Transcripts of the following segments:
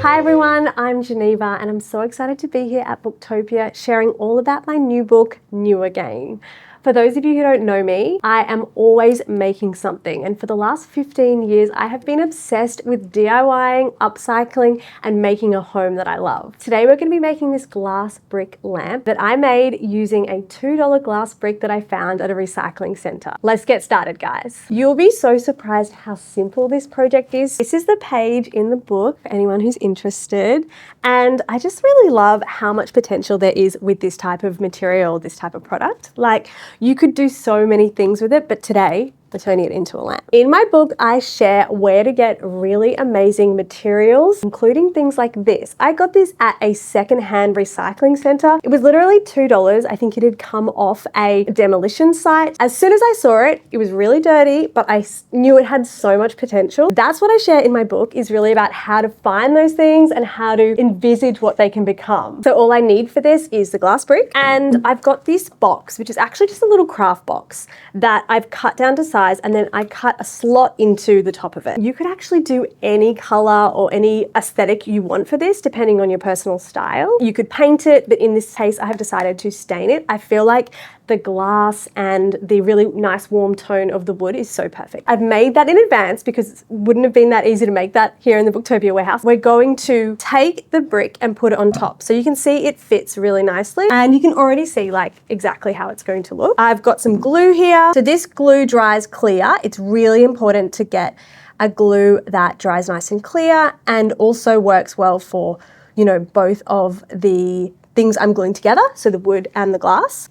Hi everyone, I'm Geneva and I'm so excited to be here at Booktopia sharing all about my new book, New Again. For those of you who don't know me, I am always making something, and for the last 15 years I have been obsessed with DIYing, upcycling and making a home that I love. Today we're going to be making this glass brick lamp that I made using a $2 glass brick that I found at a recycling centre. Let's get started, guys. You'll be so surprised how simple this project is. This is the page in the book for anyone who's interested, and I just really love how much potential there is with this type of material, this type of product. Like, you could do so many things with it, but today we're turning it into a lamp. In my book, I share where to get really amazing materials, including things like this. I got this at a secondhand recycling center. It was literally $2. I think it had come off a demolition site. As soon as I saw it, it was really dirty, but I knew it had so much potential. That's what I share in my book, is really about how to find those things and how to envisage what they can become. So all I need for this is the glass brick, and I've got this box, which is actually just a little craft box that I've cut down to size, and then I cut a slot into the top of it. You could actually do any color or any aesthetic you want for this, depending on your personal style. You could paint it, but in this case, I have decided to stain it. I feel like the glass and the really nice warm tone of the wood is so perfect. I've made that in advance because it wouldn't have been that easy to make that here in the Booktopia warehouse. We're going to take the brick and put it on top. So you can see it fits really nicely, and you can already see like exactly how it's going to look. I've got some glue here. So this glue dries clear. It's really important to get a glue that dries nice and clear and also works well for, you know, both of the things I'm gluing together, so the wood and the glass.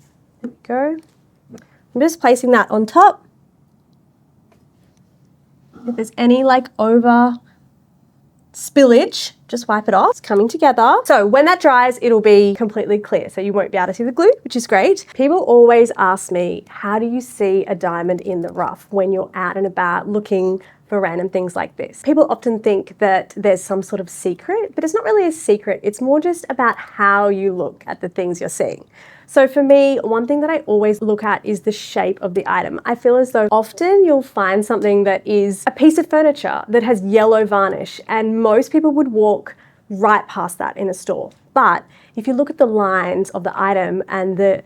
Go. I'm just placing that on top. If there's any like over spillage, just wipe it off. It's coming together. So when that dries, it'll be completely clear, so you won't be able to see the glue, which is great. People always ask me, how do you see a diamond in the rough when you're out and about looking for random things like this? People often think that there's some sort of secret, but it's not really a secret. It's more just about how you look at the things you're seeing. So for me, one thing that I always look at is the shape of the item. I feel as though often you'll find something that is a piece of furniture that has yellow varnish, and most people would walk right past that in a store. But if you look at the lines of the item and the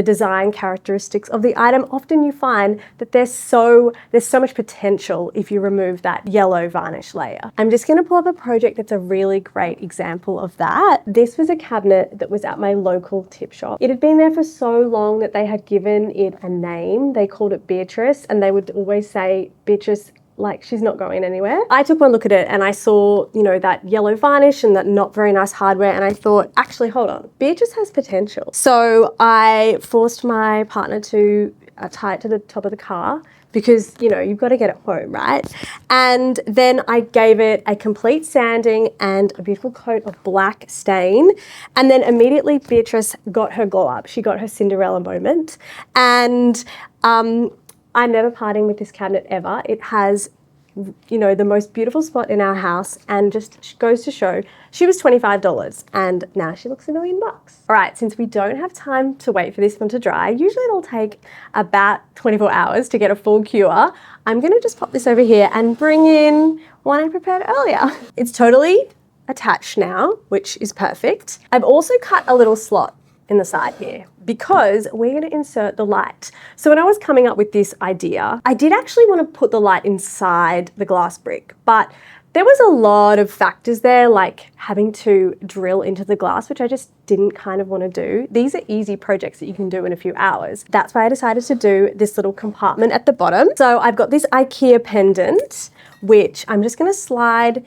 design characteristics of the item, often you find that there's so much potential if you remove that yellow varnish layer. I'm just going to pull up a project that's a really great example of that. This was a cabinet that was at my local tip shop. It had been there for so long that they had given it a name. They called it Beatrice, and they would always say, Beatrice, like she's not going anywhere. I took one look at it and I saw, that yellow varnish and that not very nice hardware, and I thought, actually, hold on, Beatrice has potential. So I forced my partner to tie it to the top of the car because, you've got to get it home, right? And then I gave it a complete sanding and a beautiful coat of black stain. And then immediately Beatrice got her glow up. She got her Cinderella moment. And I'm never parting with this cabinet ever. It has, the most beautiful spot in our house, and just goes to show she was $25 and now she looks $1 million. All right, since we don't have time to wait for this one to dry, usually it'll take about 24 hours to get a full cure. I'm gonna just pop this over here and bring in one I prepared earlier. It's totally attached now, which is perfect. I've also cut a little slot in the side here because we're going to insert the light. So when I was coming up with this idea, I did actually want to put the light inside the glass brick, but there was a lot of factors there, like having to drill into the glass, which I just didn't kind of want to do. These are easy projects that you can do in a few hours. That's why I decided to do this little compartment at the bottom. So I've got this IKEA pendant, which I'm just going to slide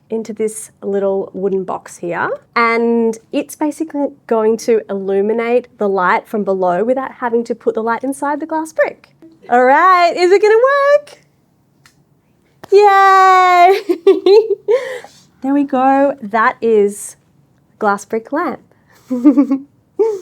into this little wooden box here, and it's basically going to illuminate the light from below without having to put the light inside the glass brick. All right, is it gonna work? Yay! There we go. That is glass brick lamp.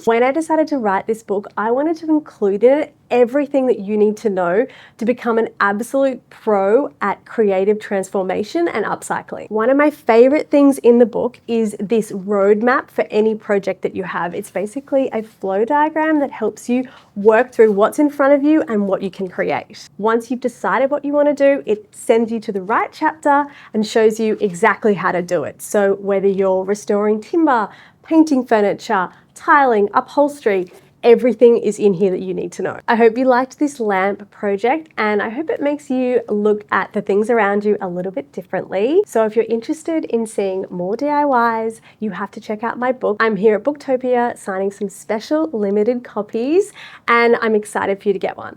When I decided to write this book, I wanted to include in it everything that you need to know to become an absolute pro at creative transformation and upcycling. One of my favorite things in the book is this roadmap for any project that you have. It's basically a flow diagram that helps you work through what's in front of you and what you can create. Once you've decided what you want to do, it sends you to the right chapter and shows you exactly how to do it. So whether you're restoring timber, painting furniture, tiling, upholstery, everything is in here that you need to know. I hope you liked this lamp project, and I hope it makes you look at the things around you a little bit differently. So if you're interested in seeing more DIYs, you have to check out my book. I'm here at Booktopia signing some special limited copies, and I'm excited for you to get one.